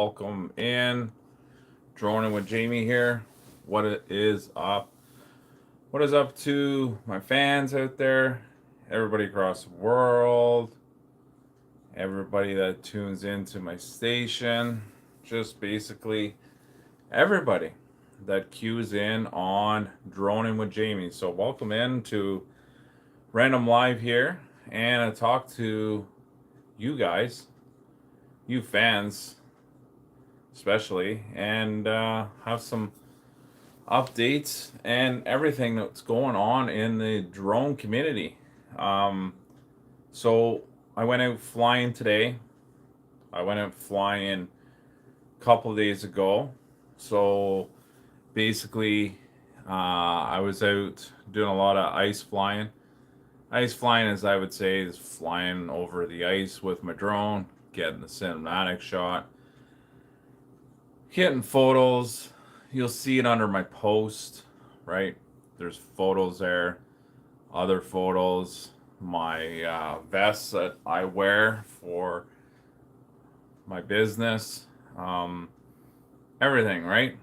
Welcome in. Droning with Jamie here. What it is up? What is up to my fans out there? Everybody across the world. Everybody that tunes into my station. Just basically everybody that cues in on Droning with Jamie. So welcome in to Random Live here. And I talk to you guys, you fans especially, and have some updates and everything that's going on in the drone community. Um, so I went out flying today. I went out flying a couple of days ago. So basically, I was out doing a lot of ice flying. Ice flying, as I would say, is flying over the ice with my drone, getting the cinematic shot, getting photos. You'll see it under my post, right? There's photos there, other photos, my vests that I wear for my business, um, everything, right?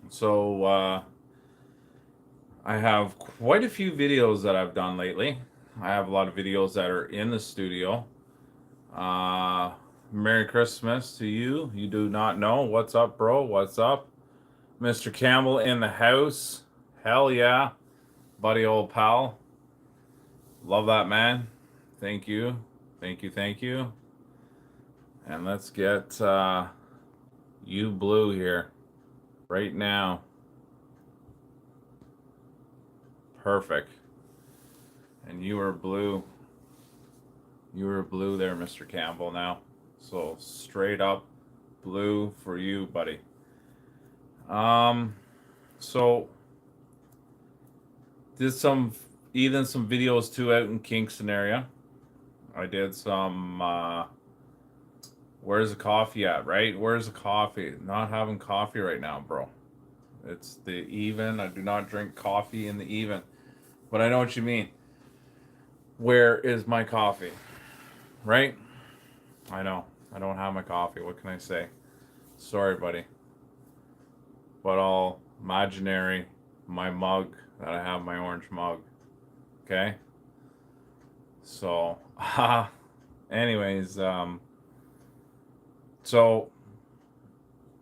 So I have quite a few videos that I've done lately. I have a lot of videos that are in the studio. Uh, Merry Christmas to you. You do not know. What's up, bro? What's up? Mr. Campbell in the house. Hell yeah. Buddy old pal. Love that man. Thank you. Thank you. Thank you. And let's get you blue here right now. Perfect. And you are blue. You are blue there, Mr. Campbell, now. So straight up blue for you, buddy. Um, so did some videos too out in Kingston area. I did some where's the coffee at, right? Where's the coffee? Not having coffee right now, bro. It's the even. I do not drink coffee in the even. But I know what you mean. Where is my coffee? Right? I know. I don't have my coffee. What can I say? Sorry, buddy. But all imaginary my mug that I have, my orange mug. Okay? So, anyways, so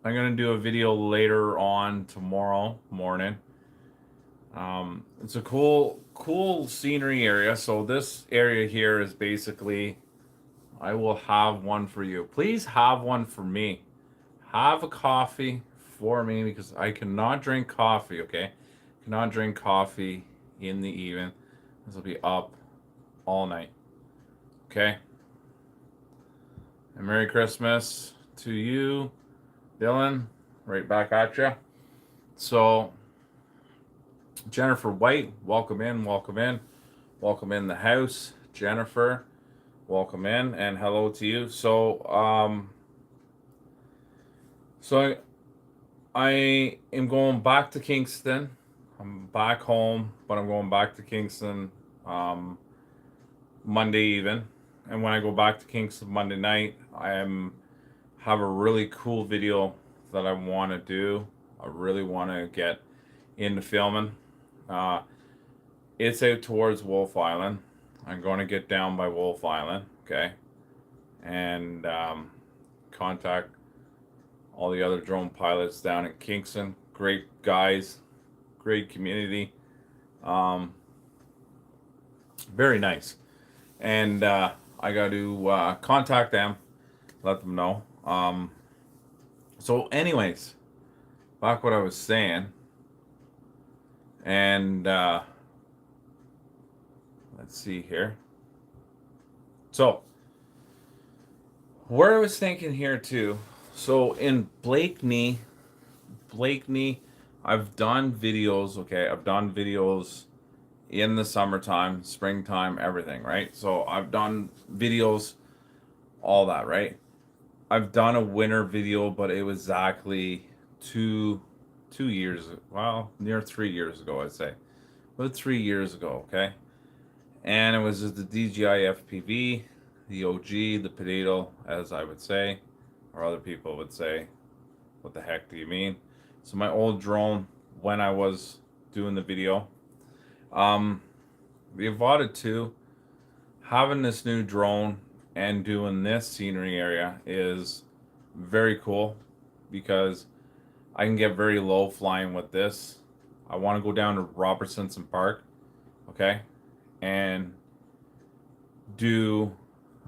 I'm gonna do a video later on tomorrow morning. It's a cool scenery area. So this area here is basically, I will have one for you. Please have one for me. Have a coffee for me because I cannot drink coffee. Okay, cannot drink coffee in the even. This will be up all night. Okay. And Merry Christmas to you, Dylan. Right back at you. So, Jennifer White, welcome in, welcome in, welcome in the house. Jennifer, welcome in, and hello to you. So I am going back to Kingston. I'm back home, but I'm going back to Kingston Monday even. And when I go back to Kingston Monday night, have a really cool video that I want to do. I really want to get into filming. Uh, it's out towards Wolf Island. I'm going to get down by Wolf Island, okay, and contact all the other drone pilots down in Kingston. Great guys, great community, um, very nice. And I got to contact them, let them know. So, anyways, back what I was saying, and let's see here. So, where I was thinking here too. So in Blakeney, I've done videos. Okay, I've done videos in the summertime, springtime, everything. Right. So I've done videos, all that. Right. I've done a winter video, but it was exactly two years. Well, near 3 years ago, I'd say. About 3 years ago. Okay. And it was just the DJI FPV, the OG, the potato, as I would say, or other people would say, what the heck do you mean? So my old drone, when I was doing the video, the Avata 2, having this new drone and doing this scenery area is very cool because I can get very low flying with this. I want to go down to Robertson Park, okay, and do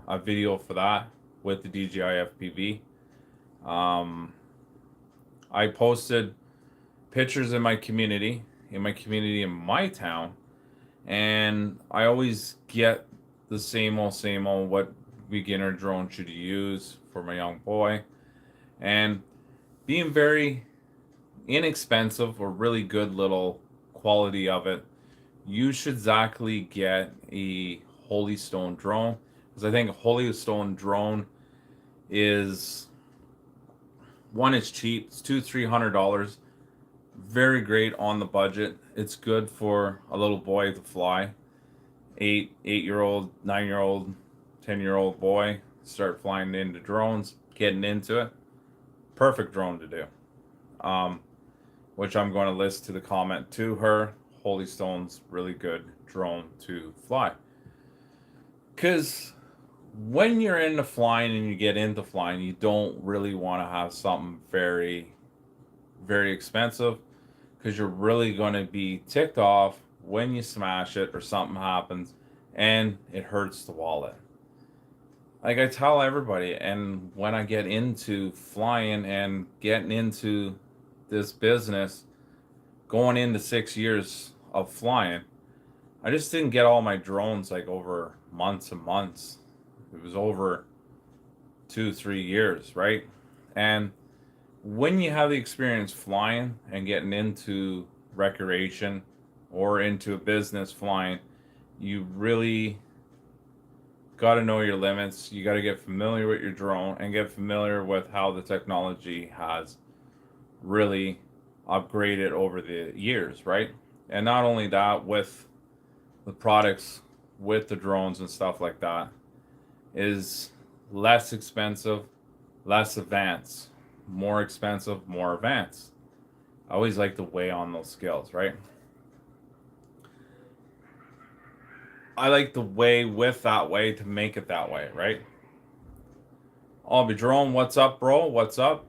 a video for that with the DJI FPV. I posted pictures in my community, in my town, and I always get the same old, what beginner drone should you use for my young boy, and being very inexpensive or really good little quality of it, you should exactly get a Holystone drone, because I think a Holystone drone is one, it's cheap, it's $200-300, very great on the budget. It's good for a little boy to fly. 8-year-old, 9-year-old, 10-year-old boy start flying into drones, getting into it. Perfect drone to do. Which I'm going to list to the comment to her. Holystone's really good drone to fly. Because when you're into flying and you get into flying, you don't really want to have something very, very expensive, because you're really going to be ticked off when you smash it or something happens and it hurts the wallet. Like I tell everybody, and when I get into flying and getting into this business, going into 6 years of flying, I just didn't get all my drones like over months and months. It was over 2-3 years, right? And when you have the experience flying and getting into recreation or into a business flying, you really got to know your limits. You got to get familiar with your drone and get familiar with how the technology has really upgraded over the years, right? And not only that, with the products, with the drones and stuff like that, is less expensive, less advanced, more expensive, more advanced. I always like to weigh on those scales, right? I like to weigh with that way to make it that way, right? I'll be drone. What's up, bro? What's up?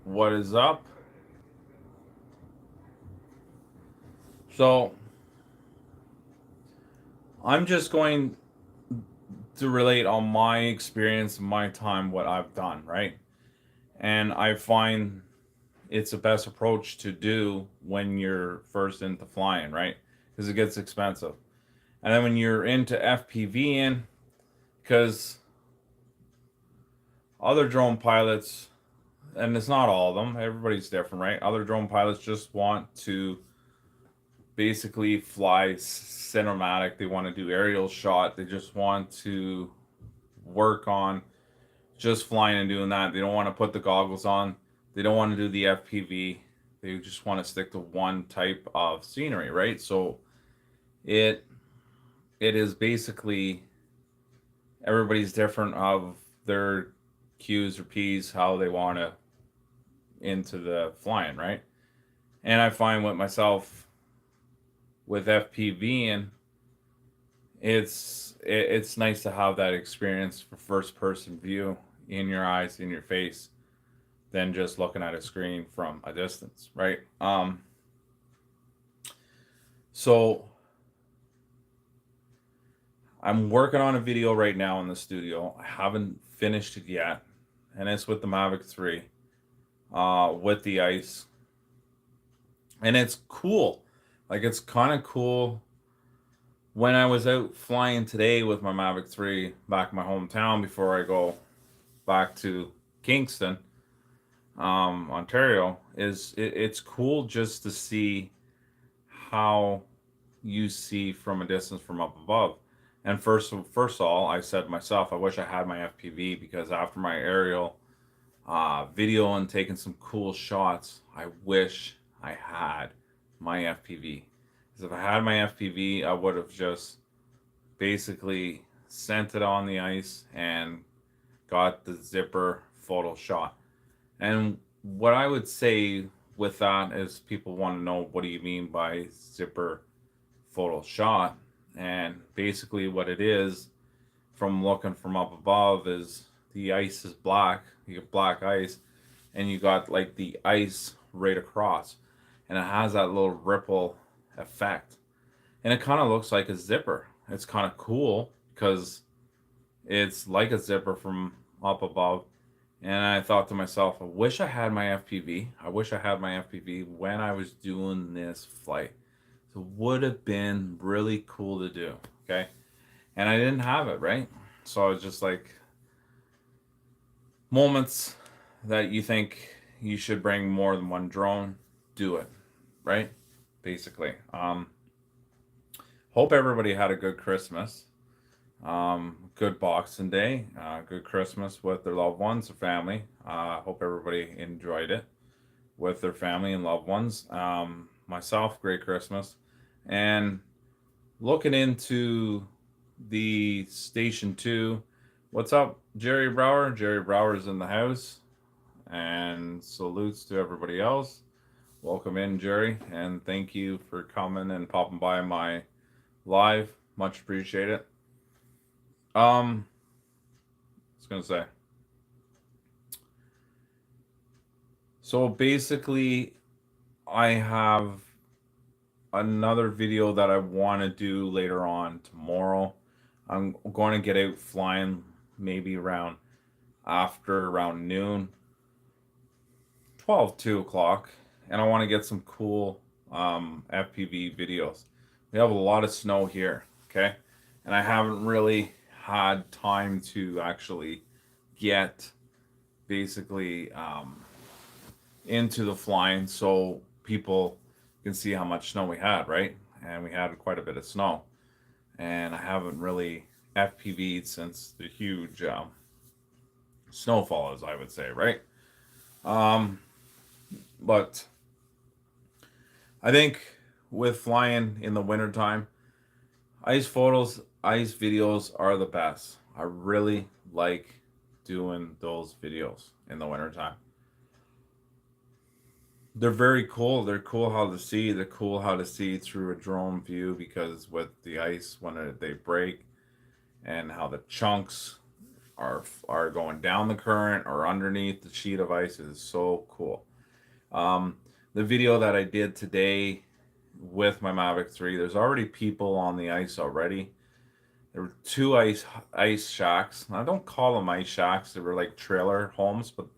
What is up? So I'm just going to relate on my experience, my time, what I've done, right? And I find it's the best approach to do when you're first into flying, right? Because it gets expensive. And then when you're into FPVing, because other drone pilots, and it's not all of them, everybody's different, right? Other drone pilots just want to basically fly cinematic. They want to do aerial shot. They just want to work on just flying and doing that. They don't want to put the goggles on. They don't want to do the FPV. They just want to stick to one type of scenery, right? So it is basically everybody's different of their Q's or P's, how they want to into the flying, right? And I find with myself with FPV, and it's nice to have that experience for first person view in your eyes, in your face, than just looking at a screen from a distance, right? So I'm working on a video right now in the studio. I haven't finished it yet, and it's with the Mavic 3, with the ice, and it's cool. Like, it's kind of cool. When I was out flying today with my Mavic 3 back in my hometown before I go back to Kingston, Ontario, it's cool just to see how you see from a distance from up above. And first of all, I said to myself, I wish I had my FPV, because after my aerial video and taking some cool shots, I wish I had my FPV. Because if I had my FPV, I would have just basically sent it on the ice and got the zipper photo shot. And what I would say with that is people want to know, what do you mean by zipper photo shot? And basically what it is, from looking from up above, is the ice is black. You get black ice, and you got like the ice right across, and it has that little ripple effect, and it kind of looks like a zipper. It's kind of cool because it's like a zipper from up above. And I thought to myself, I wish I had my FPV. I wish I had my FPV when I was doing this flight. So it would have been really cool to do. Okay. And I didn't have it, right? So I was just like, moments that you think you should bring more than one drone, do it, right? Basically. Hope everybody had a good Christmas. Good Boxing Day, good Christmas with their loved ones, their family. Hope everybody enjoyed it with their family and loved ones. Myself, great Christmas. And looking into the Station 2. What's up, Jerry Brower? Jerry Brower's in the house. And salutes to everybody else. Welcome in, Jerry. And thank you for coming and popping by my live. Much appreciated. I was gonna say. So basically, I have another video that I want to do later on tomorrow. I'm going to get out flying maybe around noon, 2 o'clock, and I want to get some cool FPV videos. We have a lot of snow here, okay? And I haven't really had time to actually get basically into the flying so people can see how much snow we had, right? And we had quite a bit of snow. And I haven't really FPV'd since the huge snowfall, as I would say, right? But I think with flying in the wintertime, ice photos, ice videos are the best. I really like doing those videos in the wintertime. They're very cool. They're cool how to see. They're cool how to see through a drone view, because with the ice, when they break, and how the chunks are going down the current or underneath the sheet of ice, is so cool. The video that I did today with my Mavic 3, there's already people on the ice already. There were two ice shacks. I don't call them ice shacks. They were like trailer homes, but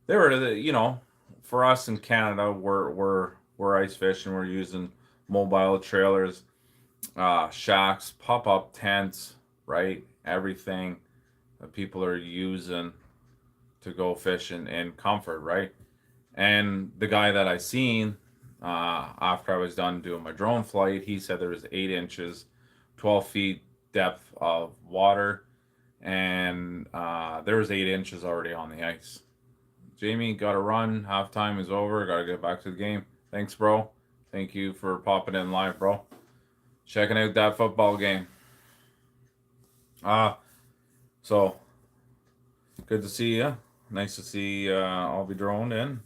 they were, for us in Canada, we're ice fishing. We're using mobile trailers, shacks, pop-up tents, right? Everything that people are using to go fishing in comfort, right? And the guy that I seen after I was done doing my drone flight, he said there was 8 inches, 12 feet depth of water, and there was 8 inches already on the ice. Jamie, gotta run. Halftime is over. Gotta get back to the game. Thanks, bro. Thank you for popping in live, bro. Checking out that football game. So good to see you. Nice to see I'll be droned in.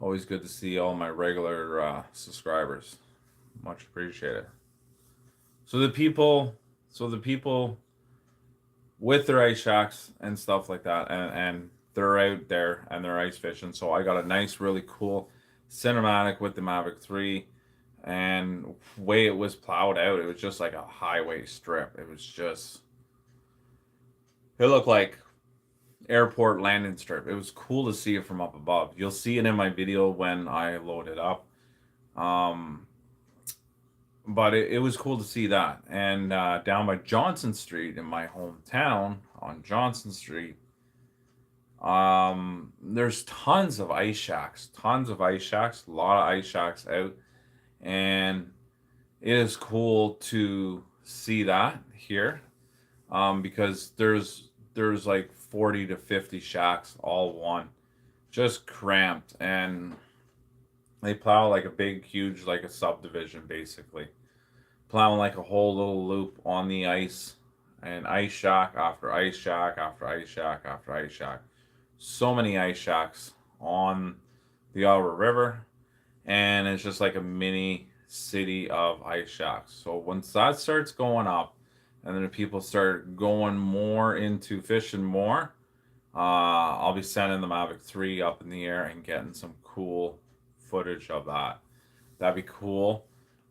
Always good to see all my regular subscribers. Much appreciated. So the people with their ice shacks and stuff like that, and they're out there and they're ice fishing. So I got a nice, really cool cinematic with the Mavic 3, and way it was plowed out, it was just like a highway strip. It looked like airport landing strip. It was cool to see it from up above. You'll see it in my video when I load it up. But it was cool to see that. And down by Johnson Street in my hometown on Johnson Street, there's tons of ice shacks, a lot of ice shacks out. And it is cool to see that here, because there's like 40 to 50 shacks, all one, just cramped, and they plow like a big, huge, like a subdivision, basically plowing like a whole little loop on the ice, and ice shack after ice shack after ice shack after ice shack. So many ice shacks on the Ottawa River, and it's just like a mini city of ice shacks. So once that starts going up, and then people start going more into fishing more, I'll be sending the Mavic 3 up in the air and getting some cool footage of that. That'd be cool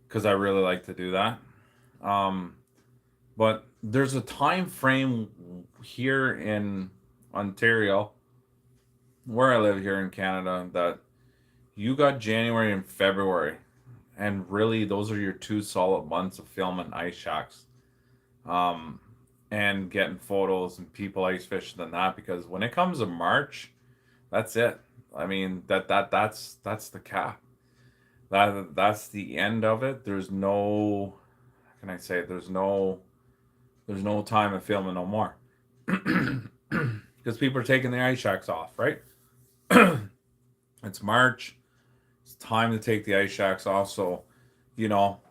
because I really like to do that. Um, but there's a time frame here in Ontario, where I live here in Canada, that you got January and February, and really those are your two solid months of filming ice shacks, um, and getting photos and people ice fishing than that. Because when it comes to March, that's it. I mean that's the cap. That's the end of it. There's no, how can I say it? There's no time of filming no more. Because people are taking the ice shacks off, right? It's March. It's time to take the ice shacks off. So,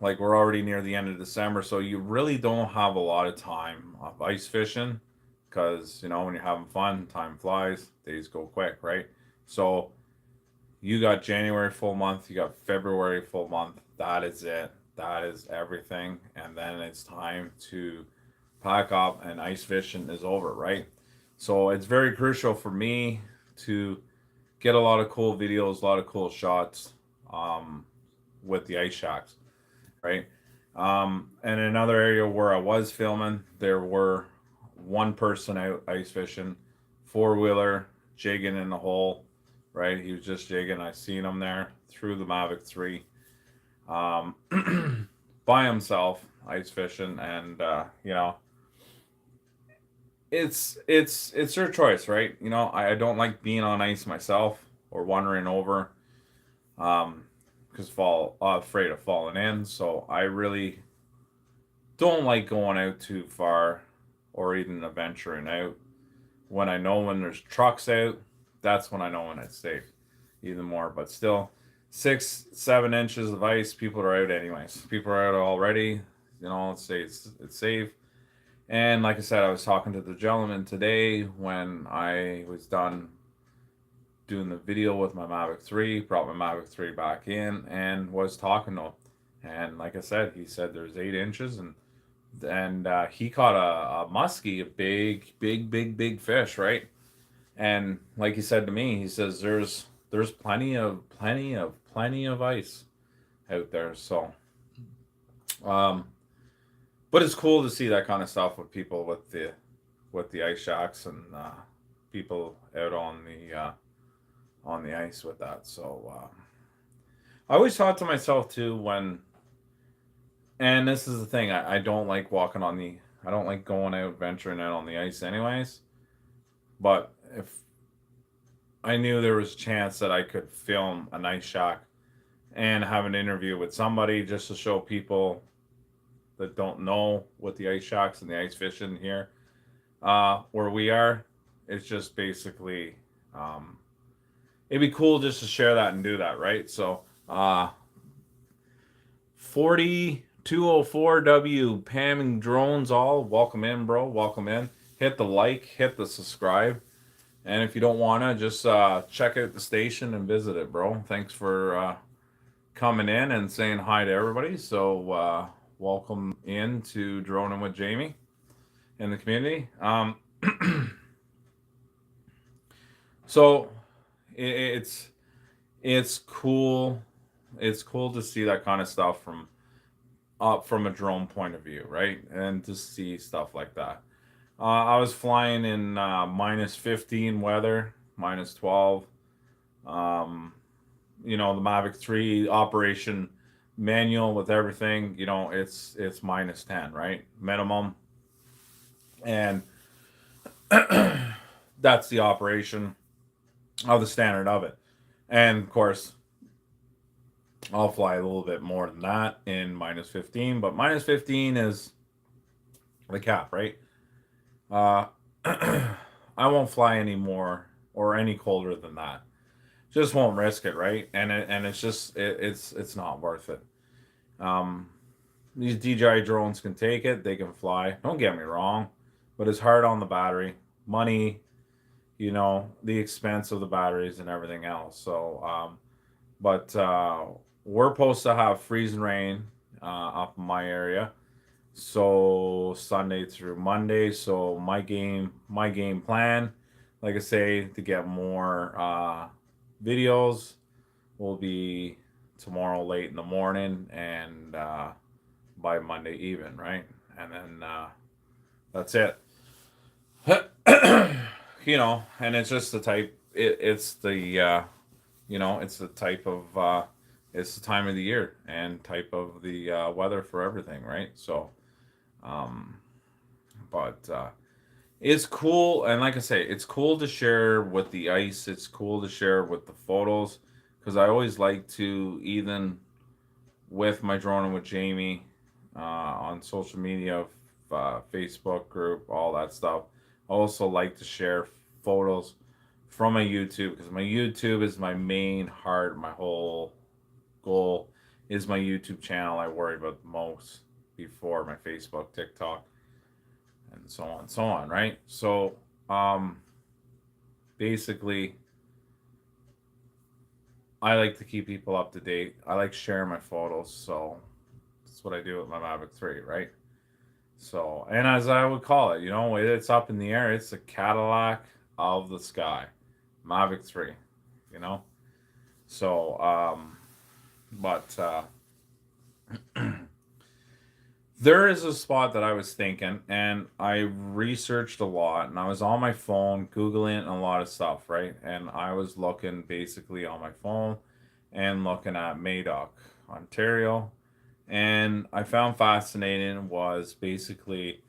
like we're already near the end of December, so you really don't have a lot of time of ice fishing because, when you're having fun, time flies, days go quick, right? So, you got January full month, you got February full month. That is it. That is everything. And then it's time to pack up and ice fishing is over, right? So it's very crucial for me to get a lot of cool videos, a lot of cool shots, um, with the ice shacks, right? And another area where I was filming, there were one person out ice fishing, four wheeler, jigging in the hole, right? He was just jigging. I seen him there through the Mavic 3, um, by himself, ice fishing, and it's your choice, right? I don't like being on ice myself or wandering over, um, because fall afraid of falling in. So I really don't like going out too far or even venturing out. When there's trucks out, that's when I know when it's safe, even more. But still, 6, 7 inches of ice, people are out anyways. People are out already. Let's say it's safe. And like I said, I was talking to the gentleman today when I was done doing the video with my Mavic 3, brought my Mavic 3 back in, and was talking to him. And like I said, he said there's 8 inches, and he caught a muskie, a big, big, big, big fish, right? And like he said to me, he says there's plenty of ice out there. So, um, but it's cool to see that kind of stuff with people with the ice shacks and people out on the ice with that. So I always thought to myself too and this is the thing, I don't like I don't like going out venturing out on the ice anyways. But if I knew there was a chance that I could film a nice shack and have an interview with somebody just to show people that don't know what the ice shacks and the ice fishing here, where we are, it's just basically, it'd be cool just to share that and do that, right? So 4204W Pamming Drones, all welcome in, bro. Welcome in. Hit the like, hit the subscribe. And if you don't want to, just check out the station and visit it, bro. Thanks for coming in and saying hi to everybody. So welcome in to Droning with Jamie in the community. So it's cool. It's cool to see that kind of stuff from a drone point of view, right? And to see stuff like that. I was flying in -15 weather, -12. The Mavic 3 operation manual with everything, it's -10, right? Minimum. And that's the operation of the standard of it. And of course, I'll fly a little bit more than that in -15, but -15 is the cap, right? Uh, I won't fly any more or any colder than that. Just won't risk it, right? And it's just it's not worth it. These DJI drones can take it; they can fly. Don't get me wrong. but it's hard on the battery, money, the expense of the batteries and everything else. So, but we're supposed to have freezing rain up in my area. So Sunday through Monday. So my game plan, like I say, to get more videos will be tomorrow late in the morning and by Monday even, right? And then that's it. And it's just the type. It's the it's the type of it's the time of the year and type of the weather for everything, right? So, um, but it's cool, and like I say, it's cool to share with the ice. It's cool to share with the photos because I always like to even with my drone and with Jamie on social media, Facebook group, all that stuff. I also like to share photos from my YouTube because my YouTube is my main heart. My whole goal is my YouTube channel. I worry about the most before my Facebook, TikTok, and so on, right? So, um, basically, I like to keep people up to date. I like sharing my photos, so that's what I do with my Mavic 3, right? So, and as I would call it, it's up in the air. It's a Cadillac of the sky, Mavic 3, you know? So, but there is a spot that I was thinking, and I researched a lot, and I was on my phone Googling a lot of stuff, right? And I was looking basically on my phone and looking at Madoc, Ontario. And I found fascinating was basically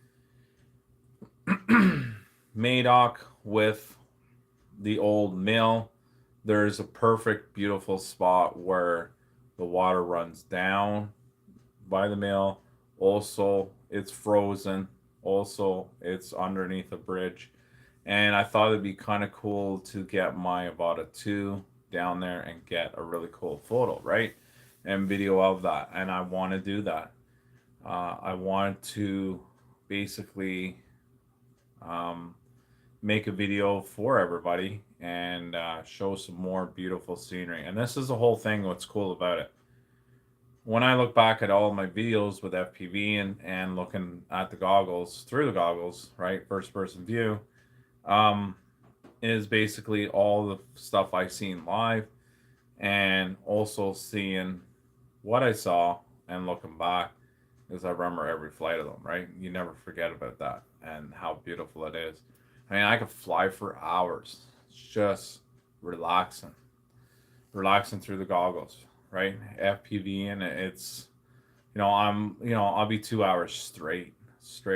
Madoc with the old mill. There's a perfect, beautiful spot where the water runs down by the mill. Also, it's frozen. Also, it's underneath a bridge. And I thought it'd be kind of cool to get my Avata 2 down there and get a really cool photo, right? And video of that. And I want to do that. I want to basically um, make a video for everybody and show some more beautiful scenery. And this is the whole thing, what's cool about it. When I look back at all of my videos with FPV and looking at the goggles, through the goggles, right, first person view, um, is basically all the stuff I seen live and also seeing what I saw and looking back because I remember every flight of them, right? You never forget about that and how beautiful it is. I mean, I could fly for hours, just relaxing, relaxing through the goggles, right? FPV, and it's, I'll be 2 hours straight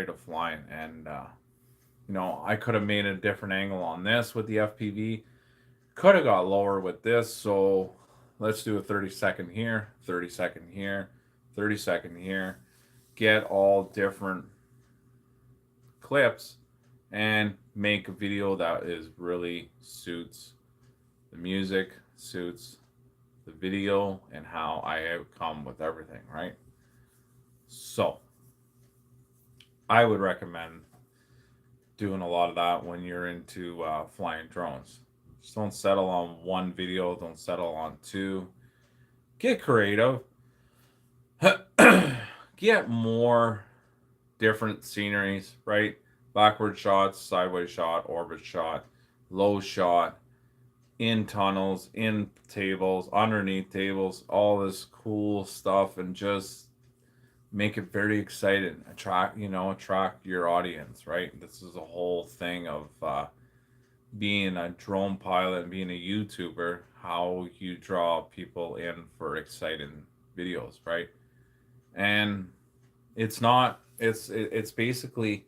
of flying, and I could have made a different angle on this with the FPV. Could have got lower with this, so let's do a 30-second here, 30-second here, 30-second here. Get all different clips and make a video that is really suits the music, suits the video, and how I come with everything, right? So, I would recommend doing a lot of that when you're into flying drones. Just don't settle on one video, don't settle on two. Get creative. Get more different sceneries, right? Backward shots, sideways shot, orbit shot, low shot, in tunnels, in tables, underneath tables, all this cool stuff, and just make it very exciting. Attract your audience, right? This is a whole thing of being a drone pilot and being a YouTuber, how you draw people in for exciting videos, right? And it's not, it's basically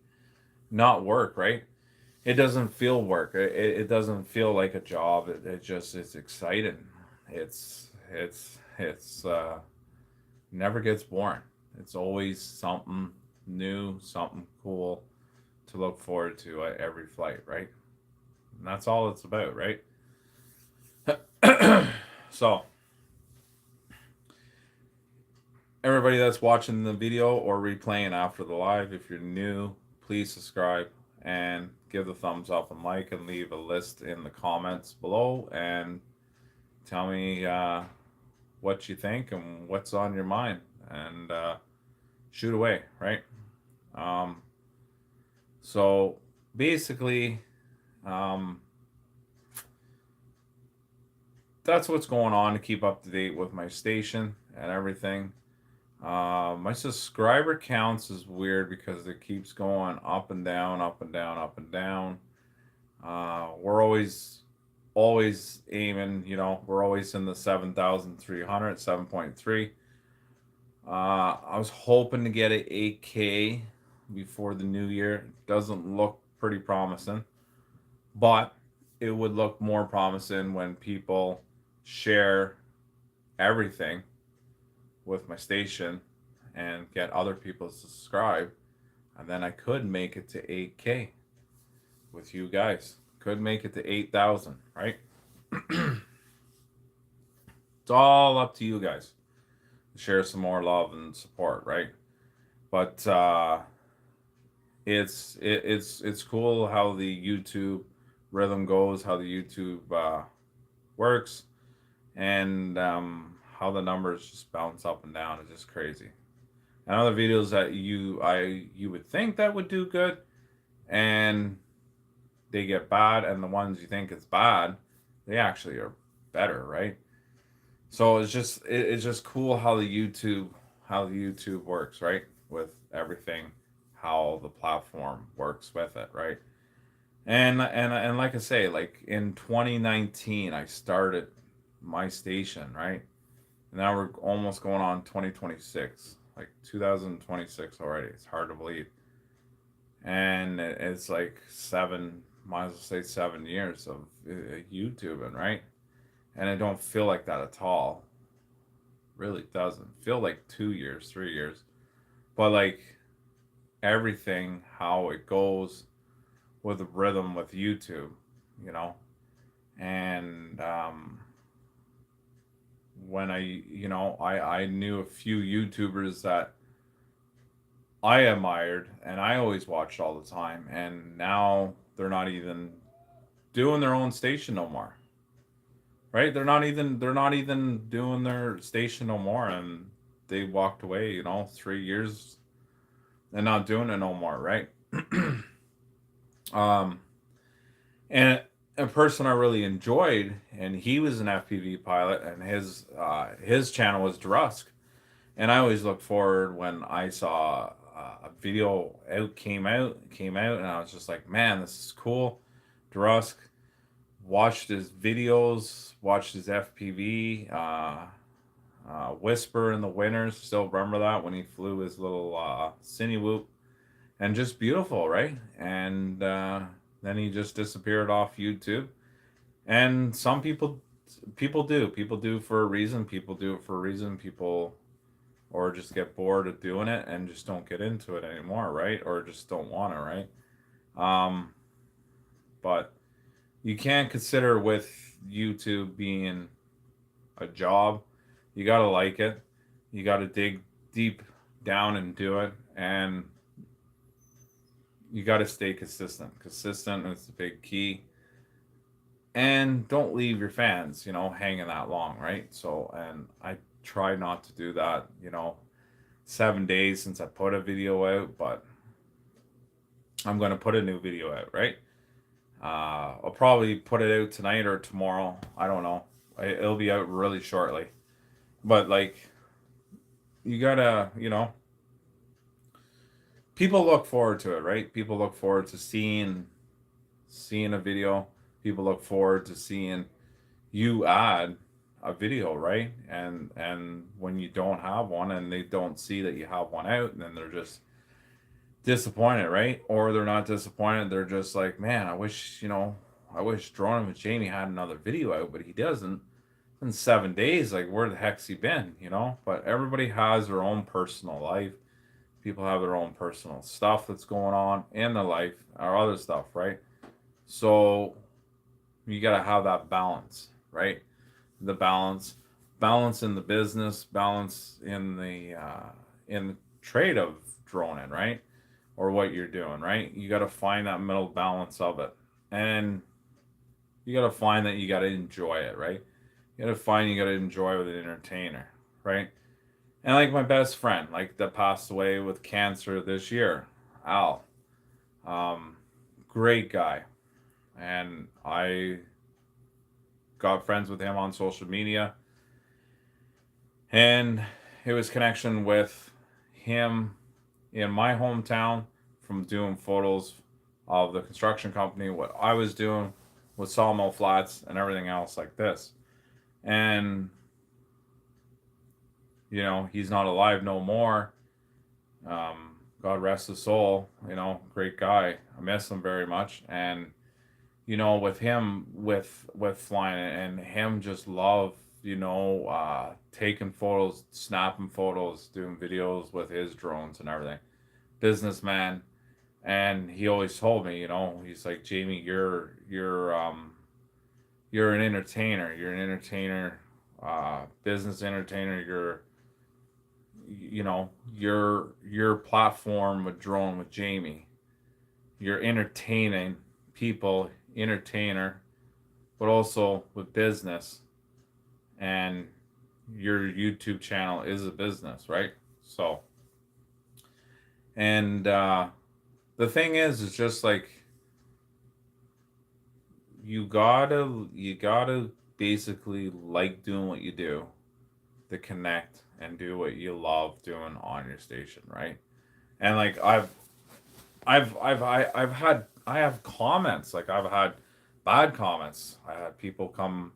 not work, right? It doesn't feel work. It doesn't feel like a job. It just it's exciting. It's never gets boring. It's always something new, something cool to look forward to at every flight, right? And that's all it's about, right? So, everybody that's watching the video or replaying after the live, if you're new, please subscribe and give the thumbs up and like, and leave a list in the comments below, and tell me what you think and what's on your mind, and shoot away, right? Um, so basically, um, that's what's going on to keep up to date with my station and everything. My subscriber counts is weird because it keeps going up and down, up and down, up and down. We're always aiming, we're always in the 7,300, 7.3. I was hoping to get an 8K before the new year. It doesn't look pretty promising, but it would look more promising when people share everything with my station and get other people to subscribe, and then I could make it to 8K with you guys. Could make it to 8,000, right? It's all up to you guys. Share some more love and support, right? But it's cool how the YouTube rhythm goes, how the YouTube works, and how the numbers just bounce up and down. It's just crazy. And other videos that you would think that would do good, and they get bad, and the ones you think is bad, they actually are better, right? So it's just cool how the YouTube works, right? With everything, how the platform works with it, right? And like I say, like in 2019, I started my station, right? And now we're almost going on 2026, like 2026 already. It's hard to believe, and it's like might as well say 7 years of YouTubing, right? And I don't feel like that at all. Really doesn't feel like 2 years, 3 years, but like everything, how it goes with the rhythm with YouTube, you know, and when I knew a few YouTubers that I admired and I always watched all the time, and now they're not even doing their own station no more, right? They're not even doing their station no more, and they walked away, 3 years and not doing it no more, right? um, and a person I really enjoyed, and he was an FPV pilot, and his channel was Drusk, and I always look forward when I saw a video came out, and I was just like, man, this is cool. Drusk, watched his videos, watched his FPV, Whisper in the Winters. Still remember that when he flew his little Cine Whoop, and just beautiful, right? And then he just disappeared off YouTube. And some people do for a reason. People do it for a reason. People or just get bored of doing it and just don't get into it anymore, right? Or just don't want to, right? Um, but you can't consider with YouTube being a job. You gotta like it. You gotta dig deep down and do it, and you gotta stay consistent. Consistent is the big key, and don't leave your fans, hanging that long, right? So, and I try not to do that. 7 days since I put a video out, but I'm gonna put a new video out, right? I'll probably put it out tonight or tomorrow. I don't know. It'll be out really shortly. But like, you gotta, people look forward to it, right? People look forward to seeing a video. People look forward to seeing you add a video, right? And when you don't have one and they don't see that you have one out, and then they're just disappointed, right? Or they're not disappointed, they're just like, man, I wish Droning with Jamie had another video out, but he doesn't. In 7 days, like, where the heck's he been, But everybody has their own personal life. People have their own personal stuff that's going on in their life or other stuff, right? So you got to have that balance, right? The balance in the business, balance in the trade of droning, right? or what you're doing, right? You got to find that middle balance of it. And you got to find that you got to enjoy it, right? You got to find you got to enjoy with an entertainer, right? And like my best friend, like that passed away with cancer this year, Al. Um, Great guy. And I got friends with him on social media. And it was connection with him in my hometown from doing photos of the construction company, what I was doing with Sawmill Flats and everything else like this. And, he's not alive no more. God rest his soul, great guy. I miss him very much. And, with him, with flying and him just love, taking photos, snapping photos, doing videos with his drones and everything. Businessman. And he always told me, he's like, Jamie, you're an entertainer. You're an entertainer, business entertainer. Your platform with Drone with Jamie. You're entertaining people, entertainer, but also with business. And your YouTube channel is a business, right? So, and the thing is just like you gotta basically like doing what you do to connect and do what you love doing on your station, right? And like I have comments, like I've had bad comments. I had people come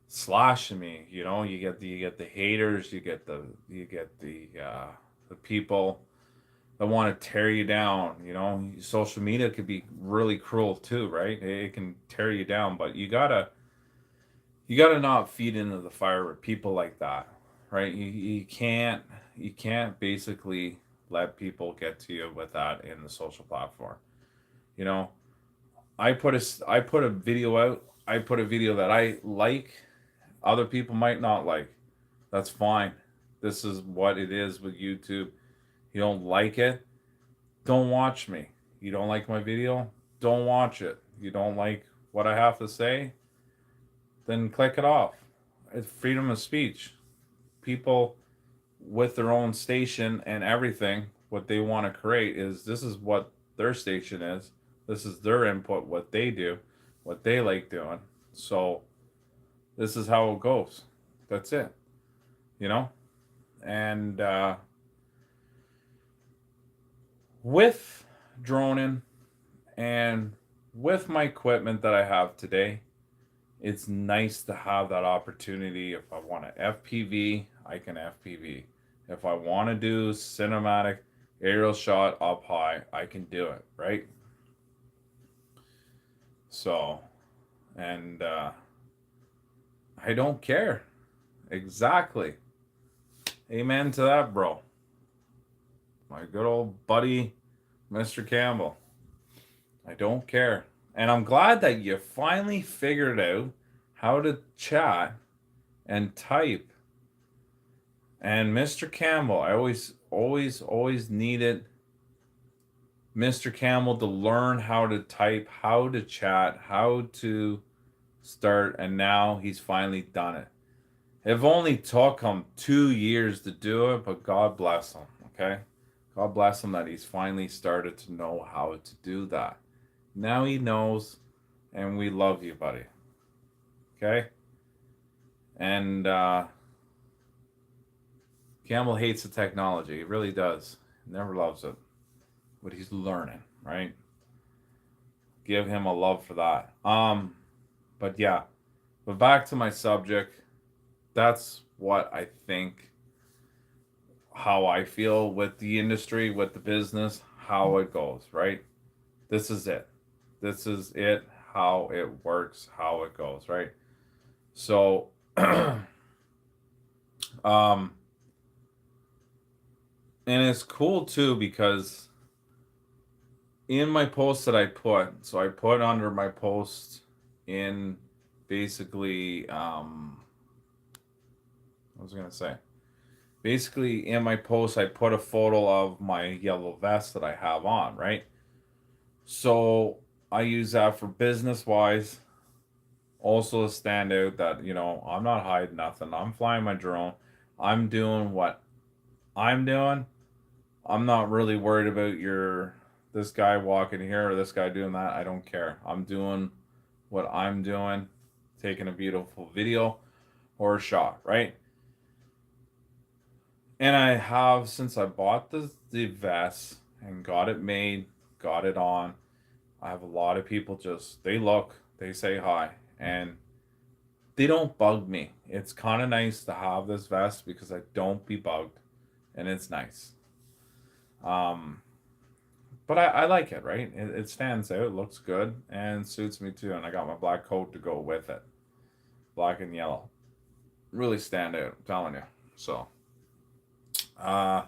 slashing me. You get the haters, you get the people that want to tear you down. Social media could be really cruel too, right? It can tear you down, but you gotta not feed into the fire with people like that, right? You can't basically let people get to you with that in the social platform. You know, I put a video out. I put a video that I like. Other people might not like. That's fine. This is what it is with YouTube. You don't like it, don't watch me. You don't like my video, don't watch it. You don't like what I have to say, then click it off. It's freedom of speech. People with their own station and everything, what they want to create is this is what their station is. This is their input, what they do, what they like doing. So this is how it goes. That's it. You know? And with droning and with my equipment that I have today, it's nice to have that opportunity. If I want to FPV, I can FPV. If I want to do cinematic aerial shot up high, I can do it, right? So, and I don't care. Exactly. Amen to that, bro. My good old buddy, Mr. Campbell. I don't care. And I'm glad that you finally figured out how to chat and type. And Mr. Campbell, I always needed Mr. Campbell to learn how to type, how to chat, how to start, and now he's finally done it. It only took him 2 years to do it, but God bless him, okay? God bless him that he's finally started to know how to do that. Now he knows, and we love you, buddy. Okay? And Campbell hates the technology. He really does. Never loves it. But he's learning, right? Give him a love for that. But yeah. But back to my subject. That's what I think, how I feel with the industry, with the business, how it goes, right? This is it. This is it, how it works, how it goes, right? So, um, and it's cool too because in my post that I put, so I put under my post in basically, what was I gonna say? basically in my post, I put a photo of my yellow vest that I have on, right? So I use that for business wise. Also to stand out that, I'm not hiding nothing. I'm flying my drone. I'm doing what I'm doing. I'm not really worried about this guy walking here or this guy doing that. I don't care. I'm doing what I'm doing, taking a beautiful video or a shot, right? And I have, since I bought the vest and got it made, got it on. I have a lot of people they look, they say hi, and they don't bug me. It's kind of nice to have this vest because I don't be bugged, and it's nice. Um, but I like it, right? It stands out, looks good, and suits me too. And I got my black coat to go with it, black and yellow. Really stand out, I'm telling you. So, uh,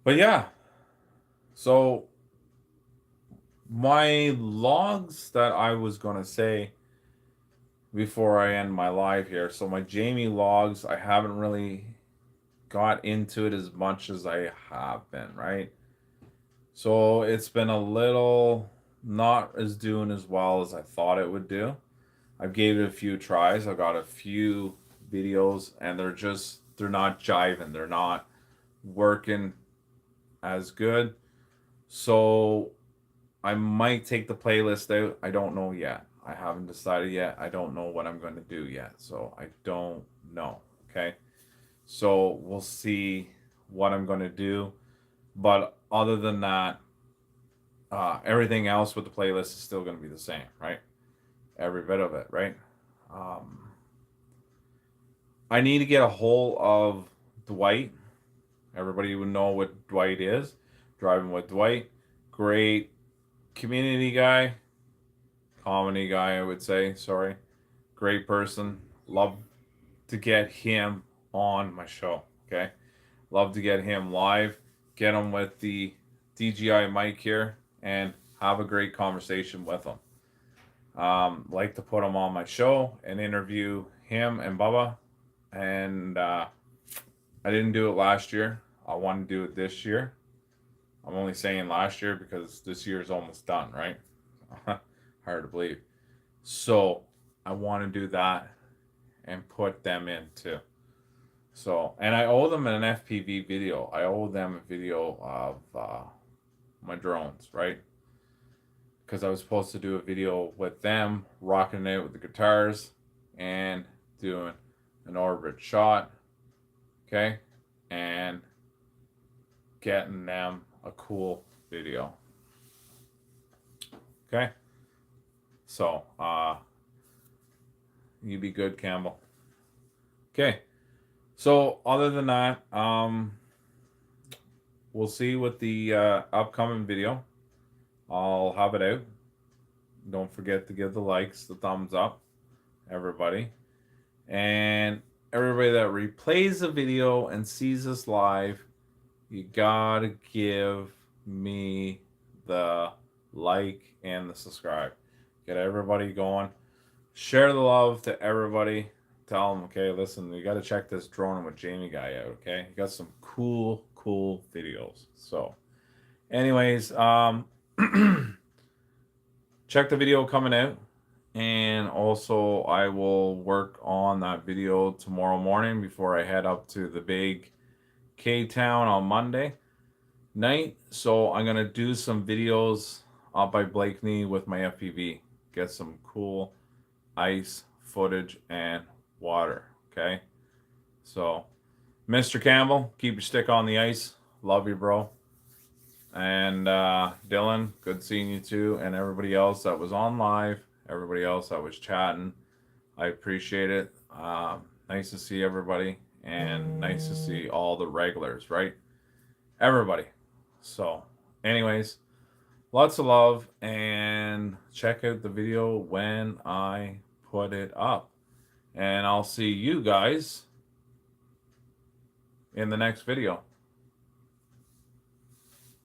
but yeah. So my logs that I was gonna say before I end my live here. So my Jamie logs, I haven't really got into it as much as I have been, right? So it's been a little not as doing as well as I thought it would do. I've gave it a few tries. I've got a few videos and they're not jiving. They're not working as good. So I might take the playlist out. I don't know yet. I haven't decided yet. I don't know what I'm going to do yet. So I don't know. Okay. So we'll see what I'm going to do. But other than that, everything else with the playlist is still going to be the same, right? Every bit of it, right? Um, I need to get a hold of Dwight. Everybody would know what Dwight is. Driving with Dwight. Great community guy, comedy guy, I would say. Sorry. Great person. Love to get him on my show. Okay. Love to get him live, get him with the DJI mic here, and have a great conversation with him. Like to put him on my show and interview him and Bubba. And I didn't do it last year. I want to do it this year. I'm only saying last year because this year is almost done, right? Hard to believe. So I want to do that and put them in too. So, and I owe them an FPV video. I owe them a video of my drones, right? Because I was supposed to do a video with them rocking it with the guitars and doing an orbit shot, okay, and getting them a cool video, okay. So, you be good, Campbell. Okay. So, other than that, we'll see with the upcoming video. I'll have it out. Don't forget to give the likes, the thumbs up, everybody. And everybody that replays the video and sees this live, you gotta give me the like and the subscribe. Get everybody going. Share the love to everybody. Tell them, okay, listen, you got to check this Drone with Jamie guy out, okay? You got some cool videos. So, anyways, check the video coming out. And also, I will work on that video tomorrow morning before I head up to the big K-Town on Monday night. So, I'm going to do some videos up by Blakeney with my FPV. Get some cool ice footage and water. Okay. So, Mr. Campbell, keep your stick on the ice. Love you, bro. And Dylan, good seeing you too. And everybody else that was on live, everybody else that was chatting. I appreciate it. Nice to see everybody. And nice to see all the regulars, right? Everybody. So, anyways, lots of love. And check out the video when I put it up. And I'll see you guys in the next video.